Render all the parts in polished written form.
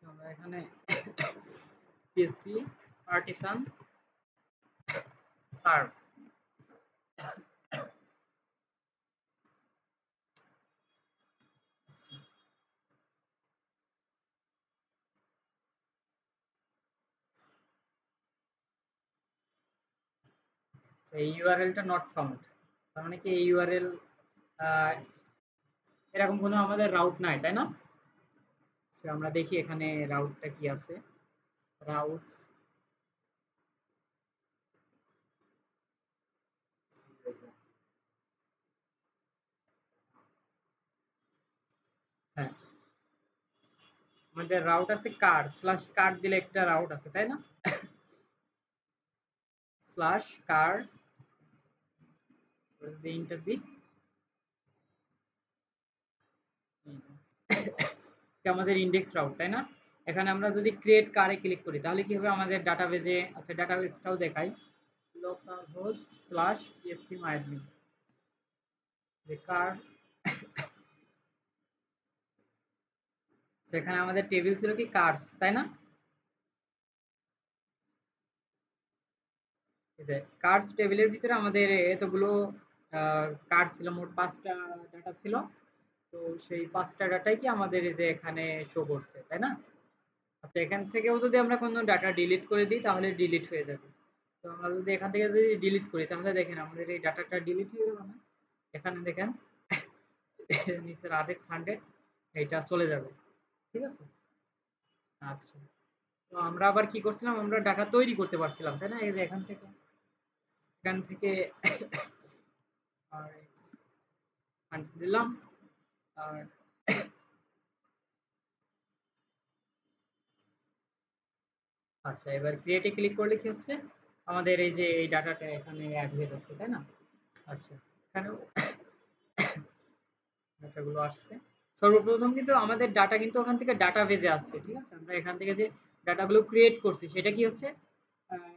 আমরা এখানে PSP artisan serve এই ইউআরএলটা নট ফাউন্ড, তার মানে কি এই ইউআরএল এরকম কোনো আমাদের রাউট নাই, তাই না? আমরা দেখি এখানে রাউটটা কি আছে। রাউটস হ্যাঁ, আমাদের রাউট আছে কার স্ল্যাশ কার দিলে একটা রাউট আছে, তাই না? স্ল্যাশ কার ইন্টার দি আমাদের ইন্ডেক্স রাউট, তাই না? এখানে আমরা যদি ক্রিয়েট কারে ক্লিক করি তাহলে কি হবে, আমাদের ডাটাবেজে আচ্ছা ডাটাবেসটাও দেখাই, লোকাল হোস্ট স্ল্যাশ পিএসপি মাইডমি কার। সেখানে আমাদের টেবিল ছিল কি কার্স, তাই না? কার্স টেবিলের ভিতরে আমাদের এতগুলো কার্ড ছিল, মোট 5টা ডাটা ছিল। তো সেই 5টা ডাটাই কি আমাদের এই যে এখানে শো করছে, তাই না? আচ্ছা, এখান থেকেও যদি আমরা কোনো ডাটা ডিলিট করে দিই তাহলে ডিলিট হয়ে যাবে। তো আমরা যদি এখান থেকে যদি ডিলিট করি তাহলে দেখেন আমাদের এই ডাটাটা ডিলিট হয়ে গেল না? এখানে দেখেন নিচের RX 100 এটা চলে যাবে, ঠিক আছে? আচ্ছা, তো আমরা আবার কি করছিলাম, আমরা ডাটা তৈরি করতে পারছিলাম, তাই না? এই যে এখান থেকে RX 100 দিলাম। আর আচ্ছা, এবার ক্রিয়েটে ক্লিক করলে কি হচ্ছে, আমাদের এই যে এই ডাটাটা এখানে অ্যাড হয়ে যাচ্ছে, তাই না? আচ্ছা, এখানেও ডাটাগুলো আসছে। সর্বপ্রথম কিন্তু আমাদের ডাটা কিন্তু ওখান থেকে ডাটাবেজে আসছে, ঠিক আছে? আমরা এখান থেকে যে ডাটাগুলো ক্রিয়েট করছি সেটা কি হচ্ছে,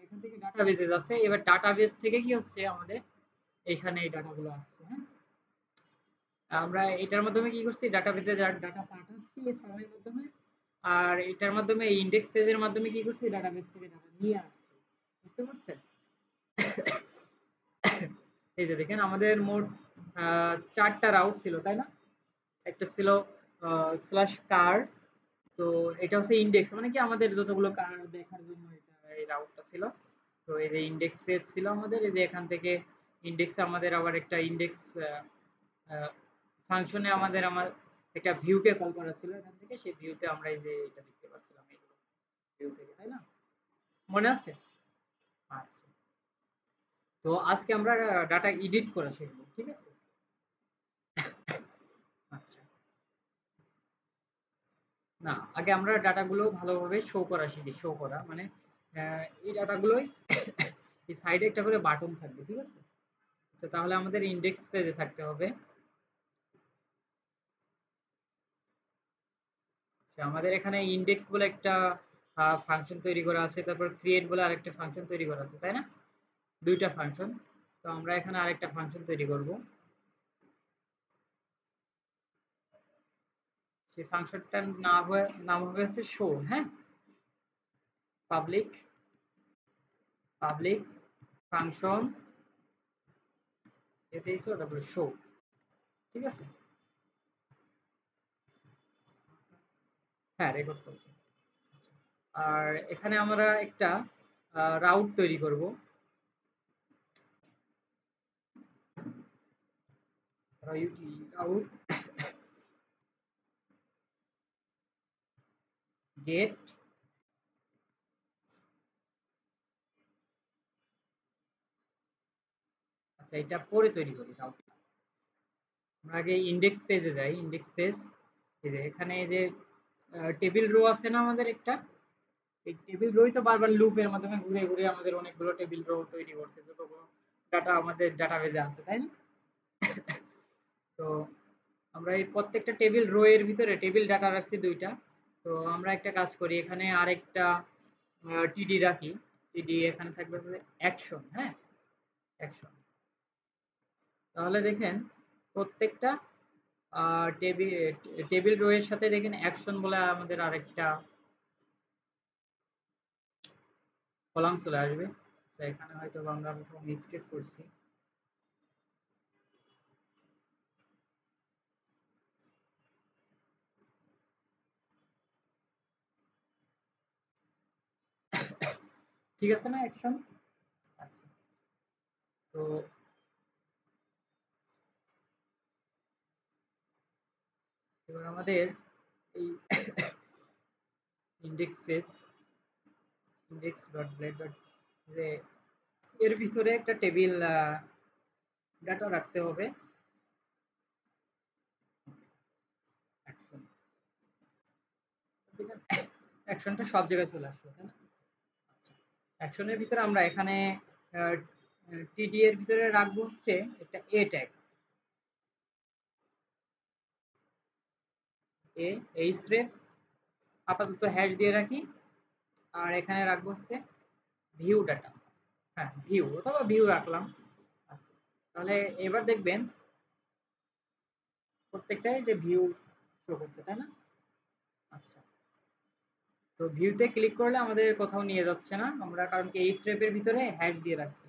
এখান থেকে ডাটাবেজে যাচ্ছে। এবার ডাটাবেজ থেকে কি হচ্ছে আমাদের এখানে এই ডাটাগুলো আসছে, হ্যাঁ? আমরা এটার মাধ্যমে কি করছি, ডাটাবেজে ডাটা পাঠাচ্ছি এই ফর্মের মাধ্যমে, আর এটার মাধ্যমে এই ইন্ডেক্স পেজের মাধ্যমে কি করছি, ডাটাবেজ থেকে ডাটা নিয়ে আসছি। বুঝতে পারছেন? এই যে দেখেন আমাদের মোট 4টা রাউট ছিল, তাই না? একটা ছিল স্ল্যাশ কার, তো এটা হচ্ছে ইন্ডেক্স, মানে কি আমাদের যতগুলো কার দেখার জন্য এটা এই রাউটটা ছিল। তো এই যে ইন্ডেক্স পেজ ছিল আমাদের, এই যে এখান থেকে ইন্ডেক্সে আমাদের আবার একটা ইন্ডেক্স ফাংশনে আমার একটা ভিউকে কল করা ছিল, এখান থেকে সেই ভিউতে আমরা এই যে এটা দেখতে পাচ্ছিলাম এই ভিউ থেকে, তাই না? মনে আছে? আচ্ছা, তো আজকে আমরা ডাটা এডিট করা শিখবো, ঠিক আছে? আচ্ছা, না, আগে আমরা ডাটাগুলো ভালোভাবে শো করা শিখি। শো করা মানে এই ডাটাগুলোই এই সাইডে একটা করে বাটন থাকবে, ঠিক আছে? আচ্ছা, তাহলে আমাদের ইন্ডেক্স পেজে থাকতে হবে। আচ্ছা, আমাদের এখানে ইন্ডেক্স বলে একটা ফাংশন তৈরি করা আছে, তারপর ক্রিয়েট বলে আরেকটা ফাংশন তৈরি করা আছে, তাই না? 2টা ফাংশন। তো আমরা এখানে আরেকটা ফাংশন তৈরি করব। সেই ফাংশনটার নাম হবে হচ্ছে শো, হ্যাঁ? পাবলিক পাবলিক ফাংশন এসএইচও তারপরে শো, ঠিক আছে? হ্যাঁ, রেকর্ড চলছে। আচ্ছা, আর এখানে আমরা একটা রাউট তৈরি করব। রাউট গেট, আচ্ছা এটা পরে তৈরি করি রাউটটা। আমরা আগে ইন্ডেক্স পেজে যাই, ইন্ডেক্স পেজ। এই যে এখানে এই যে টেবিল রো আছে না আমাদের একটা, এই টেবিল রোই তো বারবার লুপের মাধ্যমে ঘুরে ঘুরে আমাদের অনেকগুলো টেবিল রো তৈরি করছে, যতগুলো ডাটা আমাদের ডাটাবেজে আছে, তাই না? তো আমরা এই প্রত্যেকটা টেবিল রো এর ভিতরে টেবিল ডাটা রাখছি 2টা। তো আমরা একটা কাজ করি, এখানে আরেকটা টিডি রাখি। টিডি এখানে থাকবে অ্যাকশন, হ্যাঁ? অ্যাকশন। তাহলে দেখেন প্রত্যেকটা টেবিল টেবিল রো এর সাথে দেখেন অ্যাকশন বলে আমাদের আরেকটা কলাম চলে আসবে। তো এখানে হয়তো আমরা কোথাও মিস্টেক করছি। ঠিক আছে না অ্যাকশন? আচ্ছা, তো এবার আমাদের এই index page index dot blade dot যে এর ভিতরে একটা টেবিল ডাটা রাখতে হবে। অ্যাকশন অ্যাকশনটা সব জায়গায় চলে আসলো, তাই না? আচ্ছা, অ্যাকশনের ভিতরে আমরা এখানে টিডি এর ভিতরে রাখবো হচ্ছে একটা এ ট্যাগ, এইচ রেফ আপাতত হ্যাশ দিয়ে রাখি। আর এখানে রাখবো হচ্ছে ভিউ ডাটা, হ্যাঁ ভিউ অথবা ভিউ রাখলাম। আচ্ছা, তাহলে এবার দেখবেন প্রত্যেকটাই যে ভিউ শো করছে, তাই না? আচ্ছা, তো ভিউতে ক্লিক করলে আমাদের কোথাও নিয়ে যাচ্ছে না আমরা, কারণ কি এইচ রেফের ভিতরে হ্যাশ দিয়ে রাখছি।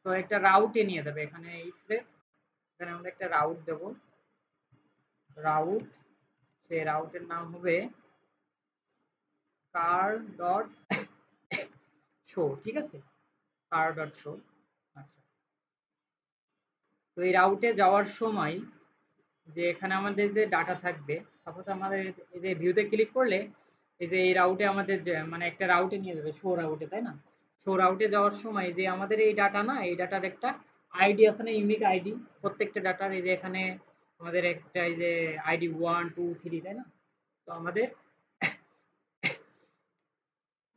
তো একটা রাউটে নিয়ে যাবে, এখানে এইচ রেফ, এখানে আমরা একটা রাউট দেব, রাউট, সেই রাউটের নাম হবে কার ডট শো, ঠিক আছে, কার ডট শো। আচ্ছা, তো এই রাউটে যাওয়ার সময় যে এখানে আমাদের যে ডাটা থাকবে, সাপোজ আমাদের এই যে ভিউতে ক্লিক করলে এই যে এই রাউটে আমাদের যে মানে একটা রাউটে নিয়ে যাবে, শো রাউটে, তাই না? শো রাউটে যাওয়ার সময় যে আমাদের এই ডাটা না, এই ডাটার একটা আইডি আছে না, ইউনিক আইডি প্রত্যেকটা ডাটার। এই যে এখানে আমাদের একটা এই যে আইডি 1 2 3, তাই না? তো আমাদের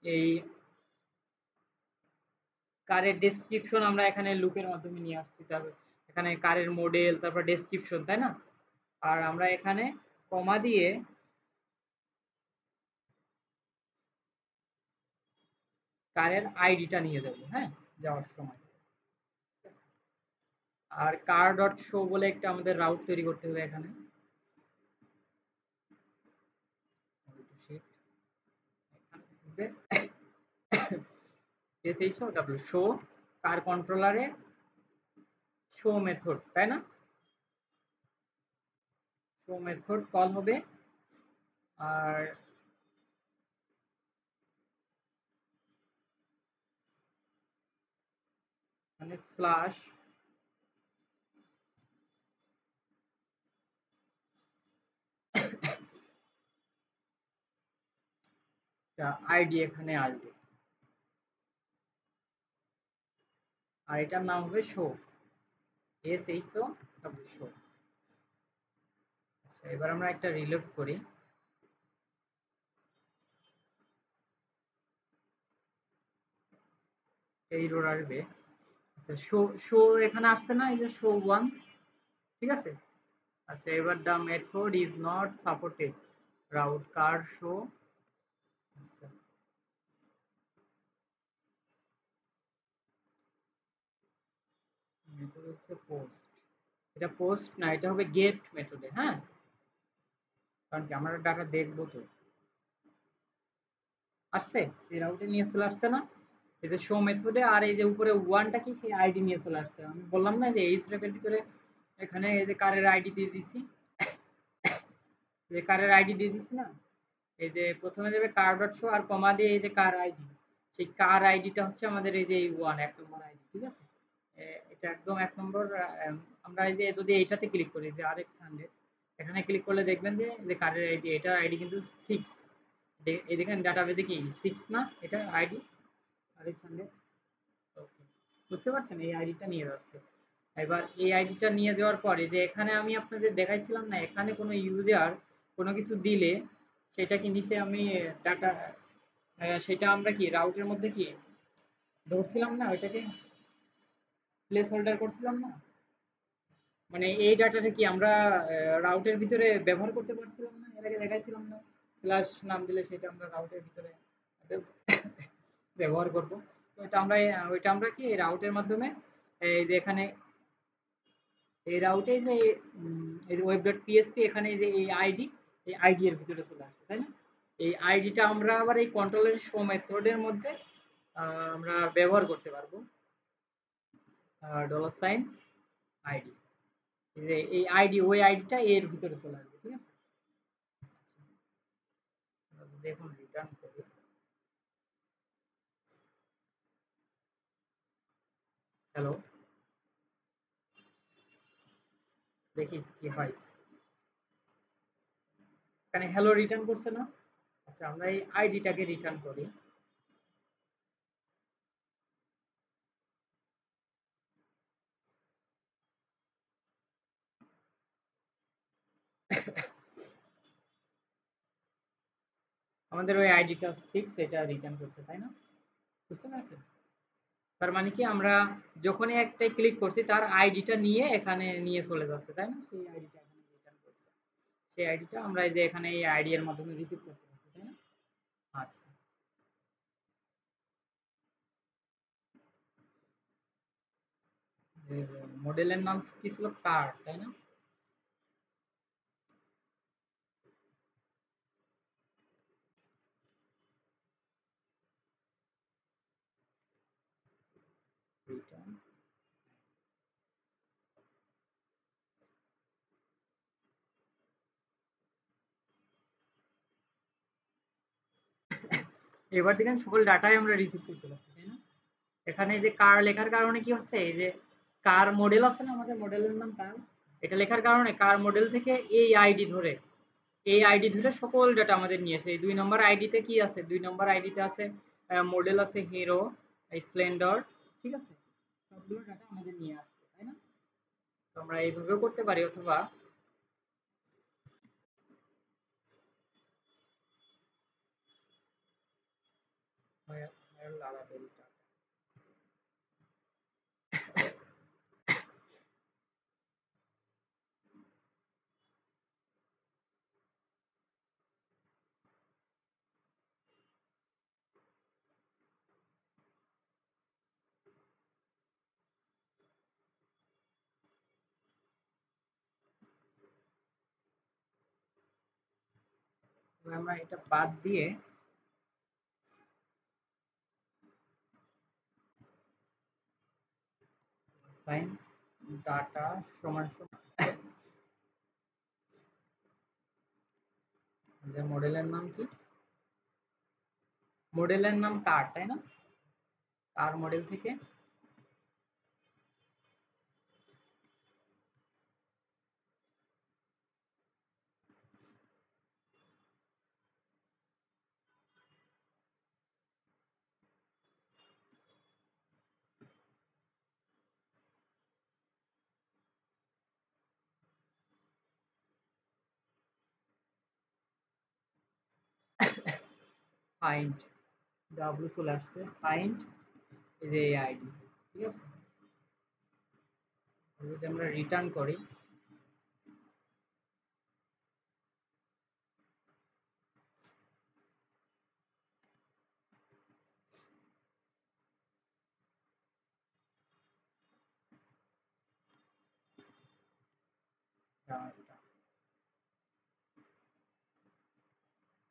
এই কারের ডেসক্রিপশন আমরা এখানে লুপের মাধ্যমে নিয়ে আসছি, তাহলে এখানে কারের মডেল, তারপর ডেসক্রিপশন, তাই না? আর আমরা এখানে কমা দিয়ে কারের আইডিটা নিয়ে যাব, হ্যাঁ, যাওয়ার সময়। আর কার ডট শো বলে একটা আমাদের রাউট তৈরি করতে হবে এখানে। শো কার কন্ট্রোলারে শো মেথড, তাই না? শো মেথড কল হবে। আর মানে স্ল্যাশ আইডি এখানে আসবে, আর এটার নাম হবে শো, শো। আচ্ছা, এবার আমরা একটা রিলোড করি। এই রোড আসবে। আচ্ছা, শো শো এখানে আসছে না, এই যে শো 1, ঠিক আছে। আচ্ছা, এবার the method is not supported route car show. আচ্ছা, মেথড হচ্ছে পোস্ট, এটা পোস্ট না, এটা হবে গেট মেথডে, হ্যাঁ, কারণ কি আমরা ডাটা দেখবো তো। আসছে, এই রাউটে নিয়ে চলে আসছে না, এই যে শো মেথডে। আর এই যে উপরে ওয়ানটা কি, সেই আইডি নিয়ে চলে আসছে। আমি বললাম না যে এই স্টেপের ভিতরে এখানে এই যে কারের আইডি দিয়ে দিছি, যে কারের আইডি দিয়ে দিছি না, এই যে প্রথমে যাবে কার ডট শো আর কমা দিয়ে এই যে কার আইডি, সেই কার আইডিটা হচ্ছে আমাদের এই যে এই ওয়ান, 1 নম্বর আইডি, ঠিক আছে। এটা একদম 1 নম্বর। আমরা এই যে যদি এইটাতে ক্লিক করি যে RX100, এখানে ক্লিক করলে দেখবেন যে যে কারের আইডি, এটা আইডি কিন্তু 6। এই দেখেন ডাটাবেজে কি 6 না, এটা আইডি RX100। ওকে, বুঝতে পারছেন, এই আইডিটা নিয়ে যাচ্ছে। এবার এই আইডিটা নিয়ে যাওয়ার পরে যে এখানে আমি আপনাদের দেখাইছিলাম না, এখানে কোনো ইউজার কোনো কিছু দিলে সেটা কি নিচে আমি ডাটা, সেটা আমরা কি রাউটের মধ্যে কি ধরছিলাম না, ওইটাকে প্লেস হোল্ডার করছিলাম না। মানে এই ডাটাটা কি আমরা রাউটের ভিতরে ব্যবহার করতে পারছিলাম না, এর আগে দেখাইছিলাম না, স্ল্যাশ নাম দিলে সেটা আমরা রাউটের ভিতরে ব্যবহার করব। তো এটা আমরা ওইটা আমরা কি রাউটের মাধ্যমে এই যে এখানে এই রাউটে যে এই যে web.php, এখানে যে এই আইডি, এই আইডি এর ভিতরে চলে আসছে, তাই না? এই আইডিটা আমরা আবার এই কন্ট্রোলের শো মেথডের মধ্যে আমরা ব্যবহার করতে পারবো ডলার সাইন আইডি। যে এই আইডি ওই আইডিটা এর ভিতরে চলে আসবে, ঠিক আছে। দেখুন রিটার্ন করি, হ্যালো, দেখি কি হয়। এখানে হ্যালো রিটার্ন করছে না। আচ্ছা আমরা এই আইডিটাকে রিটার্ন করি। আমাদের ওই আইডিটা 6 এটা রিটার্ন করছে, তাই না? বুঝতে পারছেন? তার মানে কি আমরা যখনই একটাই ক্লিক করছি তার আইডিটা নিয়ে এখানে নিয়ে চলে যাচ্ছে, তাই না? সেই আইডিটা এখানে রিটার্ন করছে। সেই আইডিটা আমরা এই যে এখানে এই আইডি এর মাধ্যমে রিসিভ করতে পারছি, তাই না? আচ্ছা, এর মডেলের নাম কি ছিল? কার, তাই না? রিটার্ন। এবার দেখেন সকল ডাটাই আমরা রিসিভ করতে পারছি, তাই না? এখানে যে কার লেখার কারণে কি হচ্ছে, এই যে কার মডেল আছে না, আমাদের মডেলের নাম কার, এটা লেখার কারণে কার মডেল থেকে এই আইডি ধরে সকল ডাটা আমাদের নিয়েছে। এই 2 নম্বর আইডিতে কি আছে? 2 নম্বর আইডিতে আছে মডেল আছে হিরো, স্প্লেন্ডর, ঠিক আছে? সবগুলো ডাটা আমাদের নিয়ে আসছে, তাই না? তো আমরা এইভাবেও করতে পারি, অথবা লারাবেল ডাটা। আমরা এটা বাদ দিয়ে সাইন ডাটা সমান সমান মডেলের নাম কি? মডেলের নাম কার, তাই না? কার মডেল থেকে ফাইন্ড ডাব্লিউ চলে আসছে, ফাইন্ড এই যে এই আইডি, ঠিক আছে। যদি আমরা রিটার্ন করি,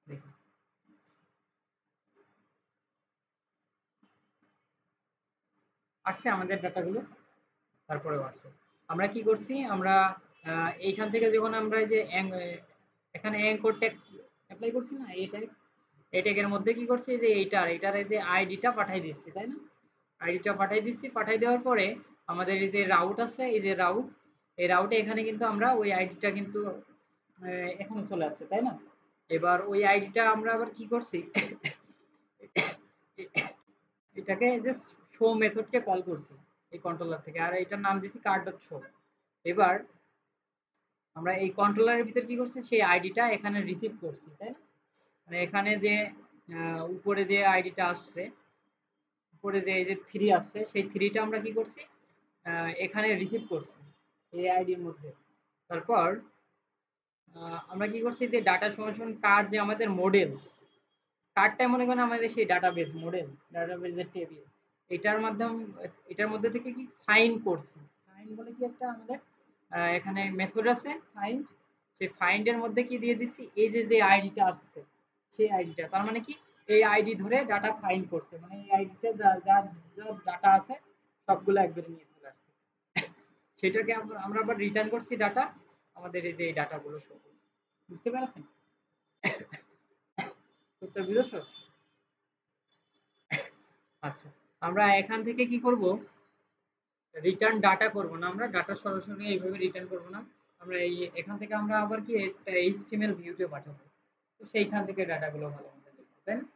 দেখি আসছে আমাদের ডাটাগুলো, তারপরেও আসছে। আমরা কি করছি, আমরা এইখান থেকে যখন আমরা এই যে এখানে অ্যাঙ্কর ট্যাগ অ্যাপ্লাই করছি না, এই ট্যাগের মধ্যে কি করছি, যে এইটার এই যে আইডিটা পাঠাই দিচ্ছি, তাই না? আইডিটা পাঠাই দিচ্ছি, পাঠাই দেওয়ার পরে আমাদের এই যে রাউট আছে, এই যে রাউট, এই রাউটে এখানে কিন্তু আমরা ওই আইডিটা কিন্তু এখানে চলে আসছে, তাই না? এবার ওই আইডিটা আমরা আবার কি করছি, এটাকে যে শো মেথডকে কল করছি এই কন্ট্রোলার থেকে, আর এটার নাম দিয়েছি কার ডট শো। এবার আমরা এই কন্ট্রোলারের ভিতর কি করছি, সেই আইডিটা এখানে রিসিভ করছি, তাই না? মানে এখানে যে উপরে যে আইডিটা আসছে, উপরে যে এই যে 3 আসছে, সেই 3টা আমরা কি করছি, এখানে রিসিভ করছি এই আইডির মধ্যে। তারপর আমরা কি করছি, যে ডাটা সমান সমান কার যে আমাদের মডেল, কার্ডটা মনে করেন আমাদের সেই ডাটাবেস মডেল, ডাটাবেসের টেবিল, এটার মাধ্যম এটার মধ্যে থেকে কি ফাইন্ড করছি। ফাইন্ড বলে কি একটা আমাদের এখানে মেথড আছে ফাইন্ড, সেই ফাইন্ড এর মধ্যে কি দিয়ে দিছি, এই যে যে আইডিটা আসছে সেই আইডিটা, তার মানে কি এই আইডি ধরে ডাটা ফাইন্ড করছে, মানে এই আইডিতে যা যা যা ডাটা আছে সবগুলো একবারে নিয়ে চলে আসছে। সেটাকে আমরা আবার রিটার্ন করছি ডাটা, আমাদের এই যে এই ডাটাগুলো শো করছে। বুঝতে পেরেছেন? উত্তর বুঝেছো? আচ্ছা, আমরা এখান থেকে কি করব, রিটার্ন ডাটা করব না, আমরা ডাটা সরাসরি এইভাবে রিটার্ন করব না, আমরা এই এখান থেকে আমরা আবার কি একটা এইচটিএমএল ভিউতে পাঠাবো, তো সেইখান থেকে ডাটাগুলো ভালো মতো দেখবো, তাই না?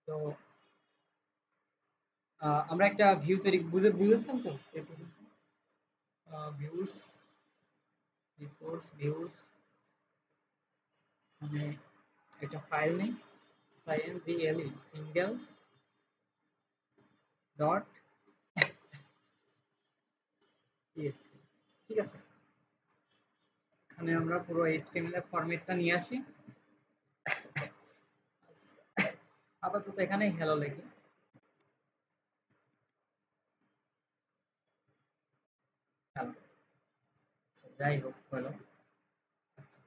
তো আমরা একটা ভিউ তৈরি বুঝেছেন তো এই পর্যন্ত? ভিউস, রিসোর্স ভিউস, মানে একটা ফাইল নেই, single সিঙ্গেল ডট পিএসপি, ঠিক আছে? এখানে আমরা পুরো এইচটিএমএল এর ফরম্যাটটা নিয়ে আসি, আপাতত এখানে হ্যালো লিখি, হ্যালো, যাই হোক হলো। আচ্ছা,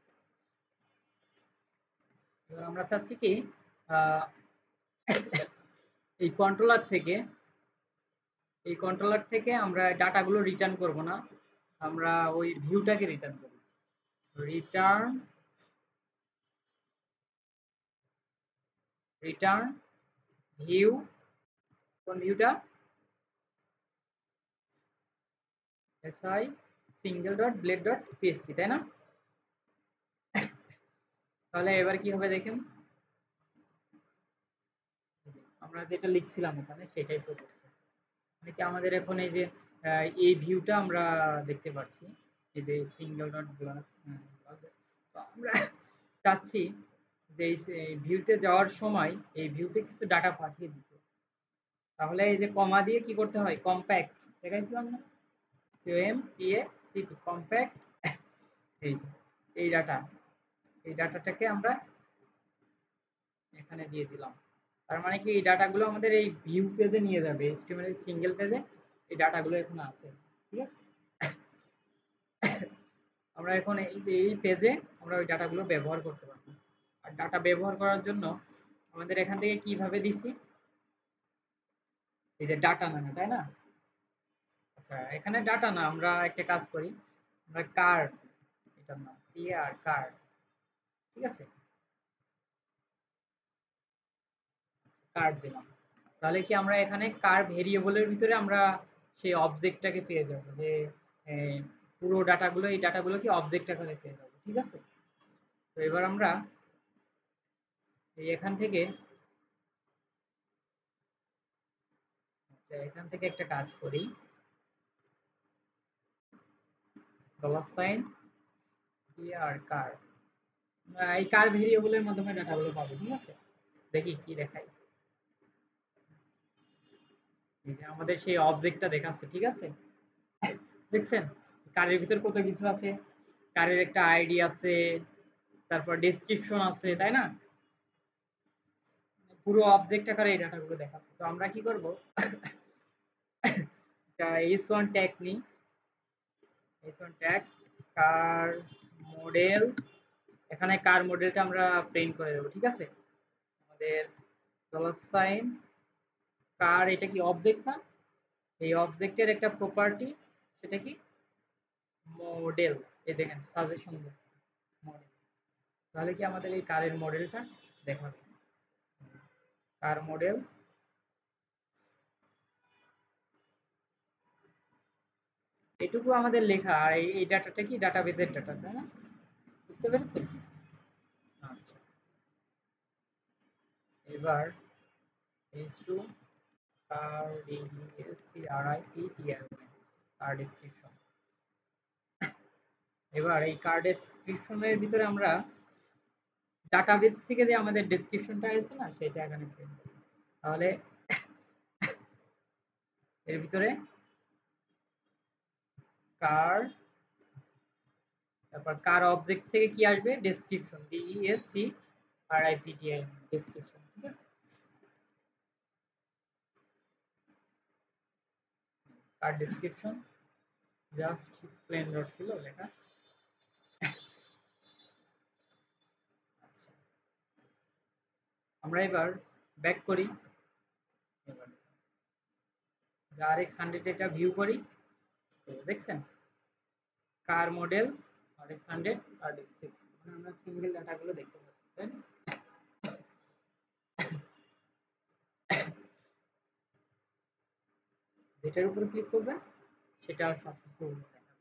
এবার আমরা চাচ্ছি কি, আহ, এই কন্ট্রোলার থেকে, এই কন্ট্রোলার থেকে আমরা ডাটাগুলো রিটার্ন করব না, আমরা ওই ভিউটাকে রিটার্ন করব। রিটার্ন, রিটার্ন ভিউ, কোন ভিউটা? SI single dot blade dot PSP, তাই না? তাহলে এবার কি হবে দেখেন, আমরা যেটা লিখছিলাম ওখানে সেটাই শো করছে, মানে কি আমাদের এখন এই যে এই ভিউটা আমরা দেখতে পাচ্ছি, এই যে সিঙ্গেল ডট ব্লক। তো আমরা চাচ্ছি যে এই ভিউতে যাওয়ার সময় এই ভিউতে কিছু ডাটা পাঠিয়ে দিতে, তাহলে এই যে কমা দিয়ে কি করতে হয়, কম্প্যাক্ট দেখাইছিলাম না, COMPACT কম্প্যাক্ট, এই যে এই ডাটা, এই ডাটাটাকে আমরা এখানে দিয়ে দিলাম। তার মানে কি এই ডাটাগুলো আমাদের এই ভিউ পেজে নিয়ে যাবে, এইচটিএমএল সিঙ্গেল পেজে এই ডাটাগুলো এখন আছে, ঠিক আছে? আমরা এখন এই যে এই পেজে আমরা ওই ডাটাগুলো ব্যবহার করতে পারবো। আর ডাটা ব্যবহার করার জন্য আমাদের এখান থেকে কিভাবে দিছি, এই যে ডাটা নামে, তাই না? আচ্ছা, এখানে ডাটা না, আমরা একটা কাজ করি, আমরা কার্ড, এটার নাম সিআর কার্ড, ঠিক আছে? কার্ড দিলাম, তাহলে কি আমরা এখানে কার ভেরিয়েবলের ভিতরে আমরা সেই অবজেক্টটাকে পেয়ে যাবো, যে আহ, পুরো ডাটাগুলো, এই ডাটাগুলো কি অবজেক্ট আকারে পেয়ে যাবো, ঠিক আছে? তো এবার আমরা এই এখান থেকে, আচ্ছা এখান থেকে একটা কাজ করি, ডলার সাইন সিআর কার, এই কার ভেরিয়েবলের মাধ্যমে ডাটাগুলো পাবো, ঠিক আছে? দেখি কি দেখাই, এই যে আমাদের সেই অবজেক্টটা দেখাচ্ছে, ঠিক আছে? দেখছেন কারের ভিতর কত কিছু আছে, কারের একটা আইডি আছে, তারপর ডেসক্রিপশন আছে, তাই না? পুরো অবজেক্ট আকারে এই ডাটাগুলো দেখাচ্ছে। তো আমরা কি করব, একটা s1 ট্যাগ নিই, s1 ট্যাগ কার মডেল, এখানে কার মডেলটা আমরা প্রিন্ট করে দেবো, ঠিক আছে? আমাদের ডলার সাইন কার, এটা কি অবজেক্ট না? এই অবজেক্টের একটা প্রপার্টি, সেটা কি, মডেল, এই দেখেন সাজেশন দিচ্ছে মডেল, তাহলে কি আমাদের এই কারের মডেলটা দেখাবে, কার মডেল, এটুকু আমাদের লেখা, আর এই ডাটাটা কি ডাটাবেজের ডাটা, তাই না? বুঝতে পেরেছেন? আচ্ছা, এবার h2 কার DESCRIPTR, কার ডেসক্রিপশন, এবার এই কার ডেসক্রিপশনের ভিতরে আমরা ডাটাবেস থেকে যে আমাদের ডেসক্রিপশনটা আছে না সেটা এখানে প্রিন্ট করব, তাহলে এর ভিতরে কার, তারপর কার অবজেক্ট থেকে কি আসবে, ডেসক্রিপশন, DESCRIPTR ডেসক্রিপশন, ঠিক আছে? কার ডেসক্রিপশন জাস্ট স্প্লেন্ডার ছিল লেখা, আচ্ছা আমরা এবার ব্যাক করি, এবার RX 100 এটা ভিউ করি, দেখছেন কার মডেল RX 100 আর ডিসক্রিপশন, মানে আমরা সিঙ্গেল ডাটাগুলো দেখতে পাচ্ছি, তাই না? যেটার উপর ক্লিক করবেন সেটা সবকিছু দেখাবে।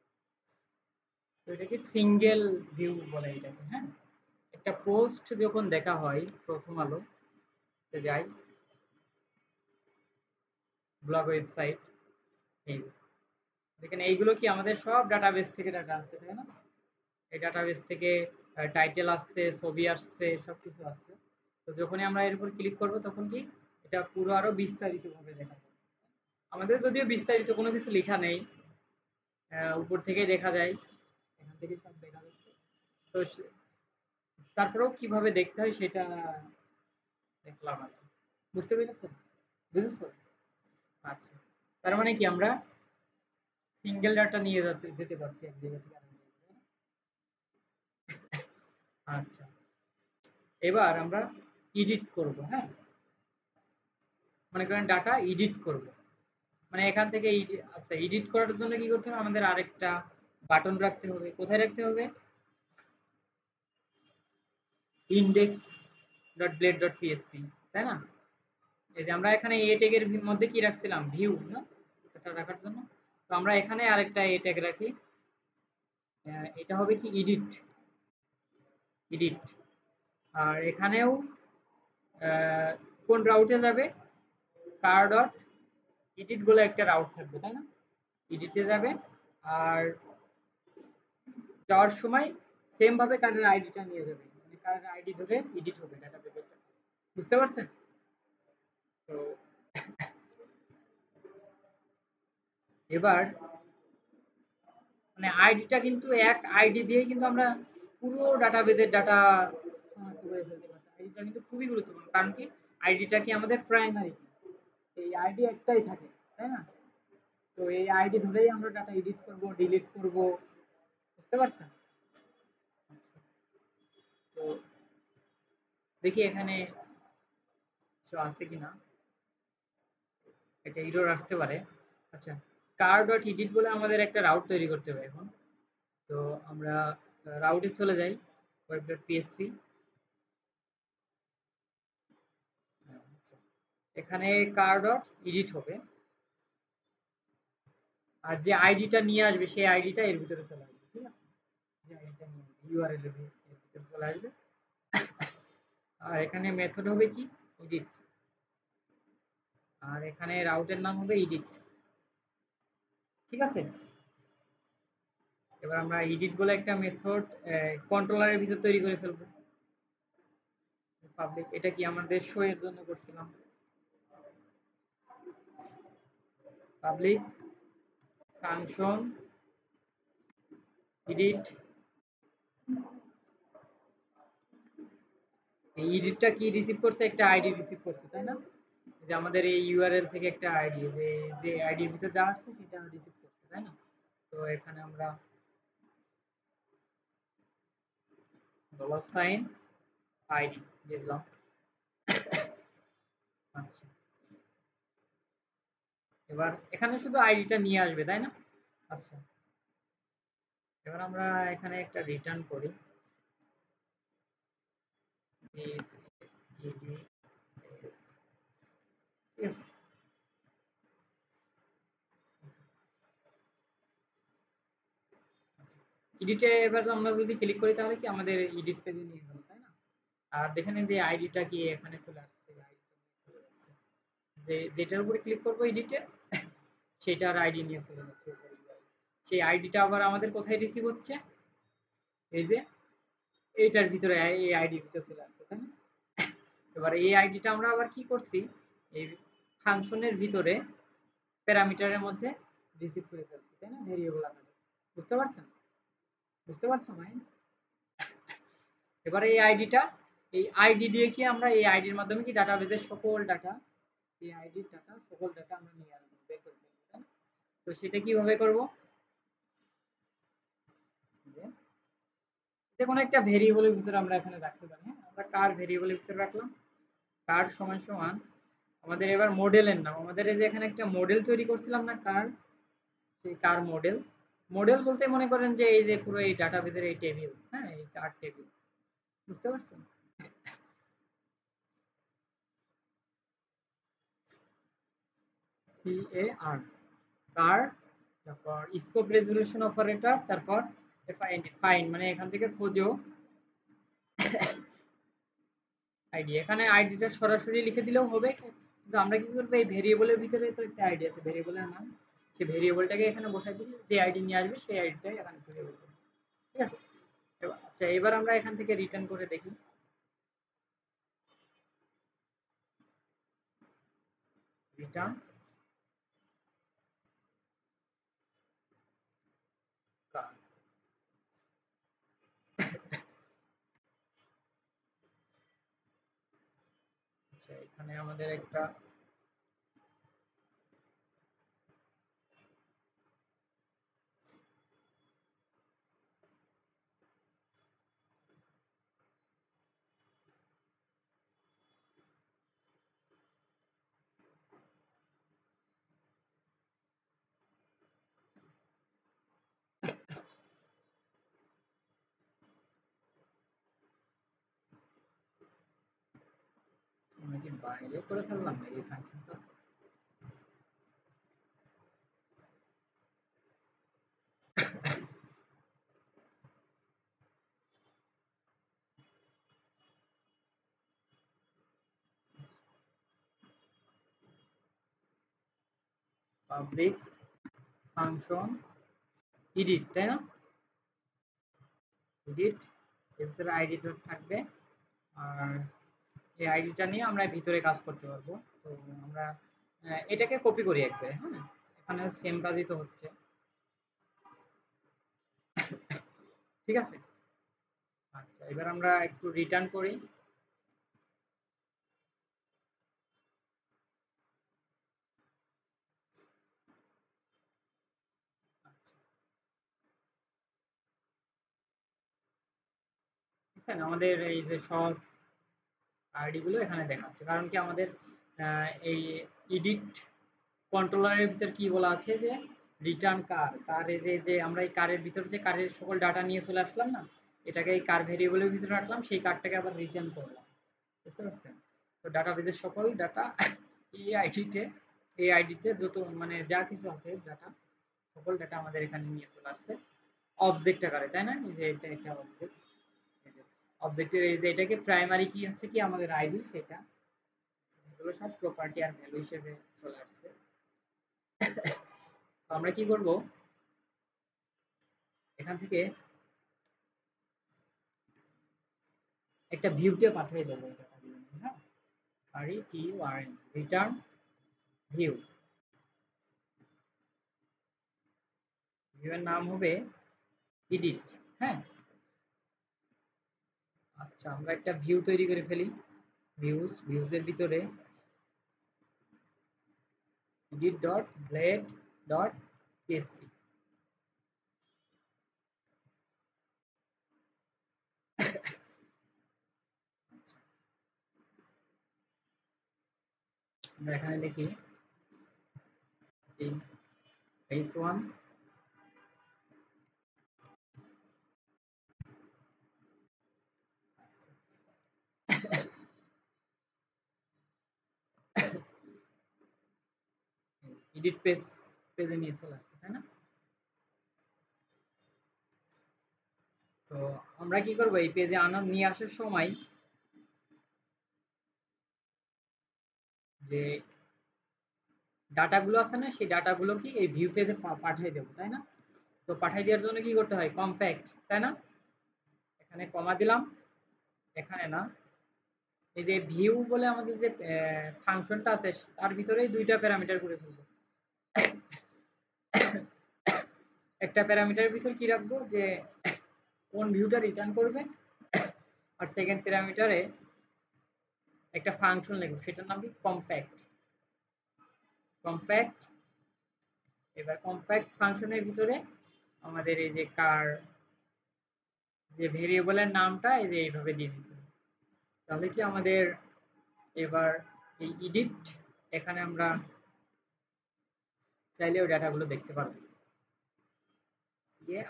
তো এটাকে সিঙ্গেল ভিউ বলে এটাকে, হ্যাঁ। একটা পোস্ট যখন দেখা হয় প্রথম আলোতে যাই, ব্লগ ওয়েবসাইট, এই যে দেখেন এইগুলো কি আমাদের সব ডাটাবেস থেকে ডাটা আসছে, তাই না? এই ডাটাবেস থেকে টাইটেল আসছে, ছবি আসছে, সবকিছু আসছে। তো যখনই আমরা এর উপর ক্লিক করব তখন কি এটা পুরো আরো বিস্তারিত ভাবে দেখা যাবে। আমাদের যদিও বিস্তারিত কোনো কিছু লেখা নেই, উপর থেকেই দেখা যায়, এখান থেকে সব দেখা যাচ্ছে। তো তারপরেও কিভাবে দেখতে হয় সেটা দেখলাম আর কি। বুঝতে পেরেছো? বুঝেছো? আচ্ছা, তার মানে কি আমরা সিঙ্গেল ডাটা নিয়ে যেতে পারছি এক জায়গা থেকে আরেক জায়গায়। আচ্ছা, এবার আমরা এডিট করব, হ্যাঁ। মনে করেন ডাটা এডিট করব, মানে এখান থেকে আচ্ছা, এডিট করার জন্য কি করতে হবে, আমাদের আরেকটা বাটন রাখতে হবে। কোথায় রাখতে হবে? index.blade.php, তাই না? এই যে আমরা এখানে এ ট্যাগের মধ্যে কি রাখছিলাম, ভিউ না, এটা রাখার জন্য। তো আমরা এখানে আরেকটা এ ট্যাগ রাখি, এটা হবে কি এডিট, এডিট। আর এখানেও কোন রাউটে যাবে, কার ডট এডিট বলে একটা রাউট থাকবে, তাই না? এডিটে যাবে, আর যাওয়ার সময় সেম ভাবে কারের আইডিটা নিয়ে যাবে, মানে কারের আইডি ধরে এডিট হবে ডাটাবেসের। বুঝতে পারছেন? তো এবার মানে আইডিটা কিন্তু এক আইডি দিয়েই কিন্তু আমরা পুরো ডাটাবেসের ডাটা শনাক্ত করে ফেলতে পারছি। আইডিটা কিন্তু খুবই গুরুত্বপূর্ণ, কারণ কি আইডিটা কি আমাদের প্রাইমারি কি, এই আইডি একটাই থাকে, তাই না? তো এই আইডি ধরেই আমরা ডাটা এডিট করব, ডিলিট করব। বুঝতে পারছেন? আচ্ছা, তো দেখি এখানে কিছু আছে কিনা, একটা এরর আসতে পারে। আচ্ছা, কার ডট এডিট বলে আমাদের একটা রাউট তৈরি করতে হবে এখন। তো আমরা রাউটে চলে যাই, web.php। আচ্ছা, এখানে কার ডট এডিট হবে, আর যে আইডিটা নিয়ে আসবে সেই আইডিটা এর ভিতরে চলে আসবে, ঠিক আছে? যে আইডিটা নিয়ে আসবে ইউআরএল এর ভিতরে চলে আসবে। আর এখানে মেথড হবে কি এডিট, আর এখানে রাউটের নাম হবে এডিট, ঠিক আছে? এবার আমরা এডিট বলে একটা মেথড কন্ট্রোলারের ভিতর তৈরি করে ফেলবো, পাবলিক। এটা কি আমাদের শো এর জন্য করছিলাম, পাবলিক ফাংশন এডিট। এই এডিটটা কি রিসিভ করছে, একটা আইডি রিসিভ করছে, তাই না? যে আমাদের এই ইউআরএল থেকে একটা আইডি, যে যে আইডির ভিতরে যা আসছে সেটা রিসিভ করছে, তাই না? তো এখানে আমরা $সাইন আইডি দিলাম। আচ্ছা, এবার এখানে শুধু আইডিটা নিয়ে আসবে, তাই না? আচ্ছা, এবার আমরা এখানে একটা রিটার্ন করি, this is ed is, ঠিক আছে? আচ্ছা, এডিটে এবার আমরা যদি ক্লিক করি তাহলে কি আমাদের এডিট পেজে নিয়ে গেল, তাই না? আর দেখেন যে আইডিটা কি এখানে চলে আসছে, আইডিটা চলে আসছে, যে যেটার উপরে ক্লিক করবো এডিটে সেটার আইডি নিয়ে চলে যাচ্ছে উপরে UI। সেই আইডিটা আবার আমাদের কোথায় রিসিভ হচ্ছে, এই যে এইটার ভিতরে, এই আইডির ভিতরে চলে আসছে, তাই না? এবার এই আইডিটা আমরা আবার কি করছি, এই ফাংশনের ভিতরে প্যারামিটারের মধ্যে রিসিভ করে ফেলছি, তাই না, ভেরিয়েবল আকারে। বুঝতে পারছেন? বুঝতে পারছো ভাই? এবার এই আইডিটা, এই আইডি দিয়ে কি আমরা এই আইডির মাধ্যমে কি ডাটাবেজের সকল ডাটা, এই আইডির ডাটা সকল ডাটা আমরা নিয়ে আসবো, বের করে ফেলবো, তাই না? তো সেটা কিভাবে করব, যে যে কোনো একটা ভেরিয়েবলের ভিতরে আমরা এখানে রাখতে পারি, হ্যাঁ। আমরা কার ভেরিয়েবলের ভিতরে রাখলাম, কার সমান সমান আমাদের এবার মডেলের নাম, আমাদের এই যে এখানে একটা মডেল তৈরি করছিলাম না কার, সেই কার মডেল, মডেল বলতে মনে করেন যে এই যে পুরো এই ডাটাবেসের এই টেবিল, হ্যাঁ এই কার টেবিল, বুঝতে পারছেন? CAR কার, তারপর স্কোপ রেজলিউশন অপারেটর, তারপর ফাইন্ড মানে এখান থেকে খোঁজো আইডি, এখানে আইডিটা সরাসরি লিখে দিলেও হবে, কিন্তু আমরা কি করবো এই ভেরিয়েবলের ভিতরে তো একটা আইডি আছে ভেরিয়েবলের নাম, সেই ভেরিয়েবলটাকে এখানে বসাই দিচ্ছি, যে আইডি নিয়ে আসবে সেই আইডিটাই এখানে ভেরিয়েবল করবো, ঠিক আছে? আচ্ছা এবার আমরা এখান থেকে রিটার্ন করে দেখি, রিটার্ন কার, আচ্ছা এখানে আমাদের একটা আমরা কি বাইরে করে ফেললাম না এই ফাংশনটা, পাবলিক ফাংশন এডিট, তাই না? এডিট এর ভিতরে আইডি থাকবে, আর এই আইডিটা নিয়ে আমরা ভিতরে কাজ করতে পারবো। তো আমরা এটাকে কপি করি একবারে, হ্যাঁ এখানে সেম কাজই তো হচ্ছে, ঠিক আছে? আচ্ছা এবার আমরা একটু রিটার্ন করি, বুঝছেন আমাদের এই যে সব আইডি গুলো এখানে দেখাচ্ছে, কারণ কি আমাদের এই এডিট কন্ট্রোলারের ভিতর কি বলা আছে যে রিটার্ন কার, কার এই যে আমরা এই কারের ভিতর যে কারের সকল ডাটা নিয়ে চলে আসলাম না, এটাকে এই কার ভেরিয়েবলের ভিতরে রাখলাম, সেই কারটাকে আবার রিটার্ন করলাম, বুঝতে পারছেন? তো ডাটাবেজের সকল ডাটা এই আইডিতে, এই আইডিতে যত মানে যা কিছু আছে ডাটা, সকল ডাটা আমাদের এখানে নিয়ে চলে আসছে অবজেক্ট আকারে, তাই না? এই যে এটা একটা অবজেক্ট, এই যে অবজেক্টের এই যে এটাকে প্রাইমারি কি হচ্ছে কি আমাদের আইডি, সেটা এগুলো সব প্রপার্টি আর ভ্যালু হিসেবে চলে আসছে। তো আমরা কি করব, এখান থেকে একটা ভিউতে পাঠিয়ে দেবো এটা, হ্যাঁ RETURN রিটার্ন ভিউ, ভিউয়ের নাম হবে এডিট, হ্যাঁ। আচ্ছা আমরা একটা ভিউ তৈরি করে ফেলি, ভিউজের ভিতরে edit dot blade dot PSP, আমরা এখানে লিখি h1 এডিট পেজে নিয়ে চলে আসছে, তাই না? তো আমরা কি করব এই পেজে নিয়ে আসার সময় যে ডাটাগুলো আছে না, সেই ডাটাগুলো কি এই ভিউ পেজে পাঠিয়ে দেবো, তাই না? তো পাঠিয়ে দেওয়ার জন্য কি করতে হয়, কমপ্যাক্ট, তাই না? এখানে কমা দিলাম, এখানে না, এই যে ভিউ বলে আমাদের যে ফাংশনটা আছে তার ভিতরেই দুইটা প্যারামিটার করে ফেলবো, একটা প্যারামিটারের ভিতর কি রাখবো যে কোন ভিউটা রিটার্ন করবে, আর সেকেন্ড প্যারামিটারে একটা ফাংশন লিখবো, সেটার নাম কি কমপ্যাক্ট, কমপ্যাক্ট। এবার কমপ্যাক্ট ফাংশনের ভিতরে আমাদের এই যে কার যে ভেরিয়েবলের নামটা এই যে এইভাবে দিয়ে দিতে হবে। তাহলে কি আমাদের এবার এই এডিট, এখানে আমরা চাইলে ওই ডাটাগুলো দেখতে পারবো।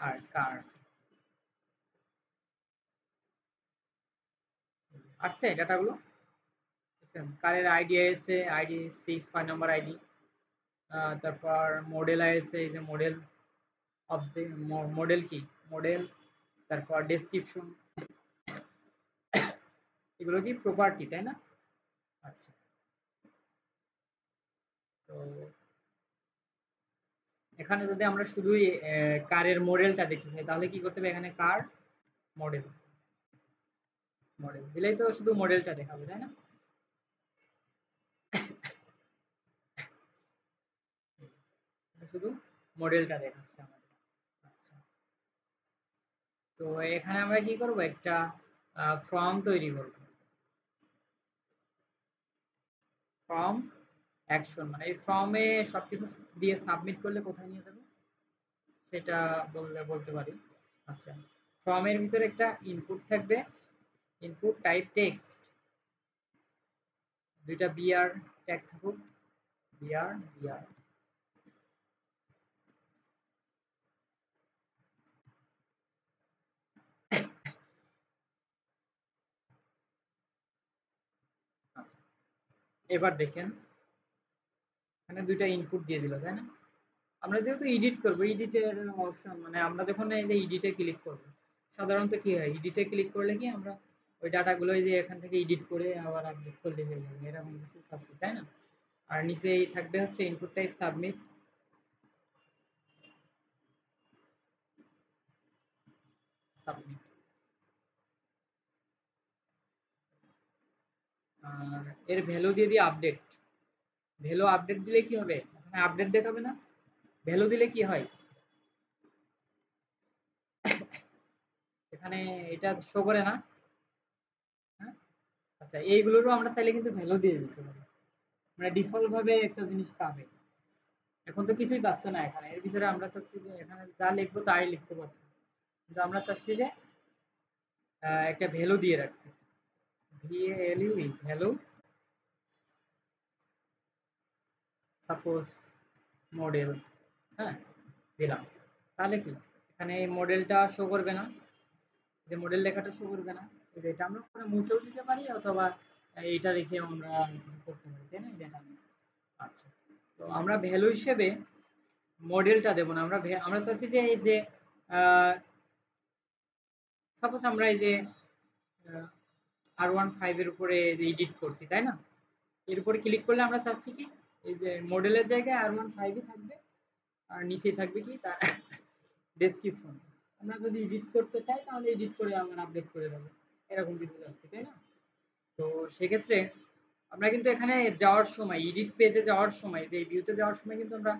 আর কার আসছে ডাটাগুলো, কারের আইডি এসে, আইডি 6 নম্বর আইডি, তারপর মডেল এসে, এই যে মডেল অবজেক্ট, মডেল কি মডেল, তারপর ডেসক্রিপশন, এগুলো কি প্রপার্টি, তাই না? আচ্ছা, তো এখানে যদি আমরা শুধুই কারের মডেলটা দেখতে চাই তাহলে কি করতে হবে, এখানে কার মডেল, মডেল দিলেই তো শুধু মডেলটা দেখাবে, তাই না? শুধু মডেলটা দেখাচ্ছে আমাদের। আচ্ছা, তো এখানে আমরা কি করব, একটা ফর্ম তৈরি করব। ফর্ম অ্যাকশন, মানে এই ফর্মে সবকিছু দিয়ে সাবমিট করলে কোথায় নিয়ে যাবে সেটা বলতে পারি। আচ্ছা, ফর্মের ভিতরে একটা ইনপুট থাকবে, ইনপুট টাইপ টেক্সট, দুইটা বিআর ট্যাগ থাকুক, বিআর বিআর। আচ্ছা, এবার দেখেন এখানে দুইটা ইনপুট দিয়ে দিল, তাই না? আমরা যেহেতু এডিট করব, এডিটের অপশন মানে আমরা যখন এই যে এডিটে ক্লিক করব, সাধারণত কি হয়, এডিটে ক্লিক করলে কি আমরা ওই ডাটাগুলো যে এখান থেকে এডিট করে আবার আপডেট করলে হয়ে যাবে, এরকম কিছু আছে, তাই না? আর নিচেই থাকবে হচ্ছে ইনপুট টাইপ সাবমিট, সাবমিট। আর এর ভ্যালু দিয়ে দিই আপডেট, ভ্যালু আপডেট দিলে কি হবে, এখানে আপডেট দেখাবে না, ভ্যালু দিলে কি হয়, এখানে এটা শো করে না। হ্যাঁ, আচ্ছা, এইগুলোরও আমরা চাইলে কিন্তু ভ্যালু দিয়ে দিতে পারি, মানে ডিফল্ট ভাবে একটা জিনিস পাবে। এখন তো কিছুই পাচ্ছে না, এখানে এর ভিতরে আমরা চাচ্ছি যে এখানে যা লিখবো তাই লিখতে পারছি, কিন্তু আমরা চাচ্ছি যে একটা ভ্যালু দিয়ে রাখতে, ভ্যালু, ভ্যালু সাপোজ মডেল, হ্যাঁ, দিলাম। তাহলে কি এখানে এই মডেলটা শো করবে না, যে মডেল লেখাটা শো করবে না, এটা আমরা পরে মুছেও দিতে পারি, অথবা এইটা রেখে আমরা কিছু করতে পারি, তাই না? এটা আমি, আচ্ছা, তো আমরা ভ্যালু হিসেবে মডেলটা দেবো না, আমরা চাচ্ছি যে এই যে সাপোজ আমরা এই যে R15 এর উপরে যে এডিট করছি, তাই না? এর উপরে ক্লিক করলে আমরা চাচ্ছি কি, এই যে মডেলের জায়গায় R15 থাকবে, আর নিচে থাকবে কি তার ডেসক্রিপশন। আমরা যদি এডিট করতে চাই তাহলে এডিট করে আবার আপডেট করে দেবো, এরকম কিছু চাচ্ছি, তাই না? তো সেক্ষেত্রে আমরা কিন্তু এখানে যাওয়ার সময়, এডিট পেজে যাওয়ার সময়, যে ভিউতে যাওয়ার সময় কিন্তু আমরা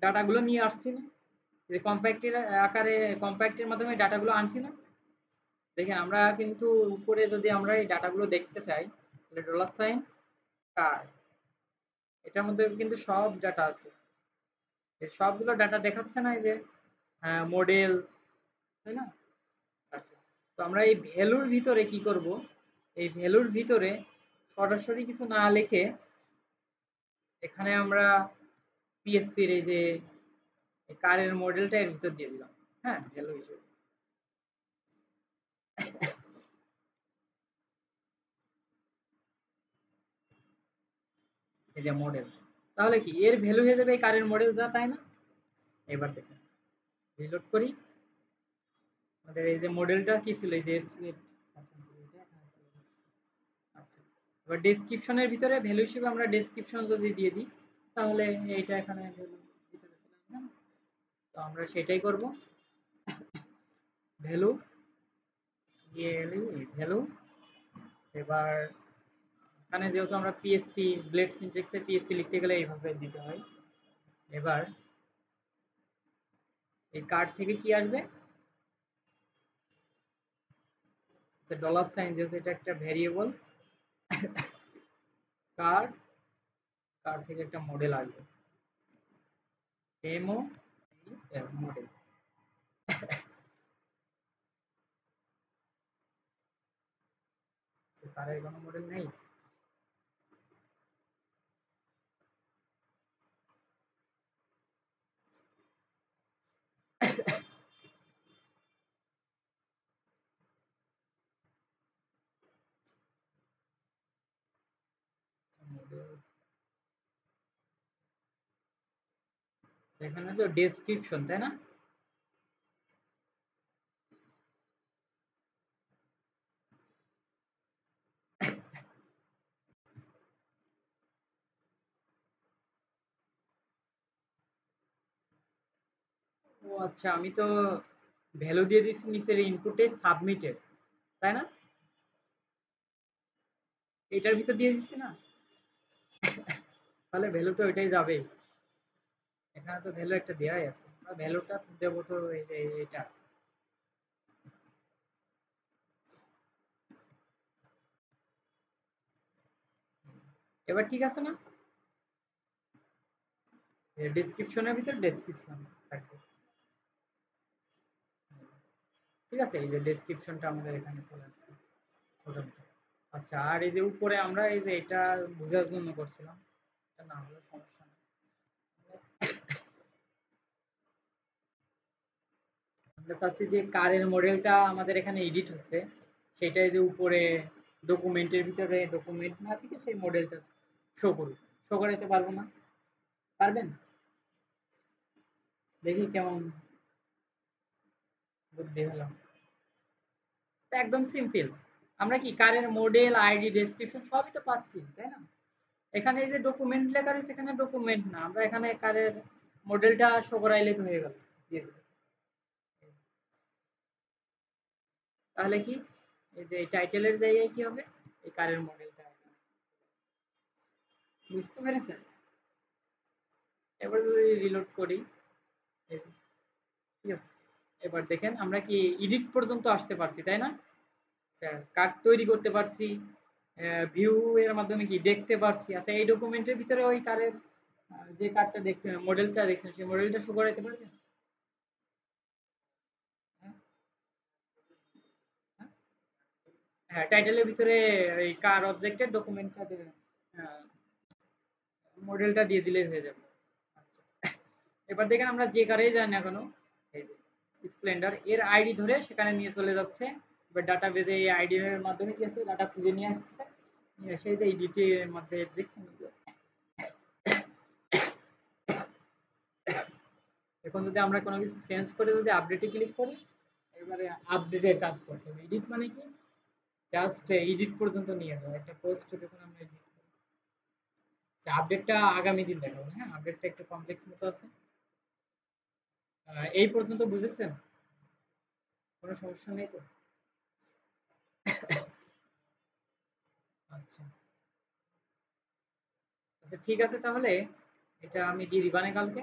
ডাটাগুলো নিয়ে আসছি না, যে কম্প্যাক্টের আকারে, কম্প্যাক্টের মাধ্যমে ডাটাগুলো আনছি না। দেখেন আমরা কিন্তু উপরে যদি আমরা এই ডাটাগুলো দেখতে চাই তাহলে ডলার সাইন কার, এটার মধ্যে কিন্তু সব ডাটা আছে, এই সবগুলো ডাটা দেখাচ্ছে না, এই যে মডেল, তাই না? আচ্ছা, তো আমরা এই ভ্যালুর ভিতরে কি করব, এই ভ্যালুর ভিতরে সরাসরি কিছু না লিখে এখানে আমরা পিএসপির এই যে কারের মডেলটা এর ভিতর দিয়ে দিলাম, হ্যাঁ, ভ্যালু হিসেবে। এই যে মডেল, তাহলে কি এর ভ্যালু হয়ে যাবে এই কারের মডেল যা, তাই না? এবার দেখেন রিলোড করি, আমাদের এই যে মডেলটা কি ছিল, এই যে আচ্ছা, এবার ডেসক্রিপশনের ভিতরে ভ্যালু হিসেবে আমরা ডেসক্রিপশন যদি দিয়ে দিই তাহলে এইটা এখানে ভ্যালু ভিতরে চলে আসবে না? তো আমরা সেটাই করব, ভ্যালু, ভ্যালু, ভ্যালু। এবার এখানে যেহেতু আমরা পিএসপি ব্লেড সিনট্যাক্সে পিএসপি লিখতে গেলে এইভাবে দিতে হয়। এবার এই কার্ড থেকে কি আসবে, ডলার সাইন, যেহেতু এটা একটা ভ্যারিয়েবল, কার্ড, কার্ড থেকে একটা মডেল আসবে, এমও মডেল। কারের কোনো মডেল নেই, এখানে তো ডেসক্রিপশন, তাই না? ও আচ্ছা, আমি তো ভ্যালু দিয়ে দিচ্ছি নিচের ইনপুটে সাবমিটেড, তাই না? এটার ভিতর দিয়ে দিচ্ছি না? তাহলে ভ্যালু তো ওইটাই যাবে। এখানে তো ভ্যালু একটা দেওয়াই আছে, আমরা ভ্যালুটা দেবো তো এই যে এটা। এবার ঠিক আছে না? ডেসক্রিপশনের ভিতর ডেসক্রিপশন থাকবে। ঠিক আছে, এই যে ডেসক্রিপশনটা আমাদের এখানে চলে আসবে মোটামুটি। আচ্ছা, আর এই যে উপরে আমরা এই যে এটা বোঝার জন্য করছিলাম, এটা না হলে সমস্যা নেই। আমরা চাচ্ছি যে কারের মডেলটা আমাদের এখানে এডিট হচ্ছে, সেটাই যে উপরে ডকুমেন্টের ভিতরে ডকুমেন্ট না থেকে সেই মডেলটা শো করুক। শো করাতে পারবো না? পারবেন? দেখি কেমন বুদ্ধি হলাম। একদম সিম্পল। আমরা কি কারের মডেল, আইডি, ডেসক্রিপশন সবই তো পাচ্ছি, তাই না? এখানে এই যে ডকুমেন্ট লেখা রয়েছে, এখানে ডকুমেন্ট না, আমরা এখানে কারের মডেলটা শো করাইলে তো হয়ে গেল, দিয়ে দিল। তাহলে কি এই যে টাইটেলের জায়গায় কি হবে, এই কারের মডেলটা। বুঝতে পেরেছেন? এবার যদি রিলোড করি, এই যে, ঠিক আছে, এবার দেখেন আমরা কি এডিট পর্যন্ত আসতে পারছি, তাই না? কার্ড তৈরি করতে পারছি, ভিউ এর মাধ্যমে কি দেখতে পারছি। আচ্ছা, এই ডকুমেন্টের ভিতরে ওই কারের যে কার্ডটা দেখতে মডেলটা দেখছেন সেই মডেলটা শো করাইতে পারবেন? হ্যাঁ, হ্যাঁ, হ্যাঁ, টাইটেলের ভিতরে এই কার অবজেক্টের ডকুমেন্টটা মডেলটা দিয়ে দিলেই হয়ে যাবে। আচ্ছা, এবার দেখেন আমরা যে কারেই যাই না কেন, এই যে স্প্লেন্ডার এর আইডি ধরে সেখানে নিয়ে চলে যাচ্ছে। এবার ডাটা বেজে এই আইডি এর মাধ্যমে কি আছে, ডাটা খুঁজে নিয়ে আসতেছে, নিয়ে এসে যে এডিটের মধ্যে দেখছেন। এখন যদি আমরা কোনো কিছু চেঞ্জ করে যদি আপডেটে ক্লিক করি, এবারে আপডেটের কাজ করতে হবে। এডিট মানে কি, জাস্ট এডিট পর্যন্ত নিয়ে যাওয়া একটা পোস্ট যখন আমরা এডিট করি। আপডেটটা আগামী দিন দেখাবো, হ্যাঁ, আপডেটটা একটু কমপ্লেক্স মতো আছে। এই পর্যন্ত বুঝেছেন? কোনো সমস্যা নেই তো? আচ্ছা, আচ্ছা, ঠিক আছে, তাহলে এটা আমি দিয়ে দিবানে কালকে।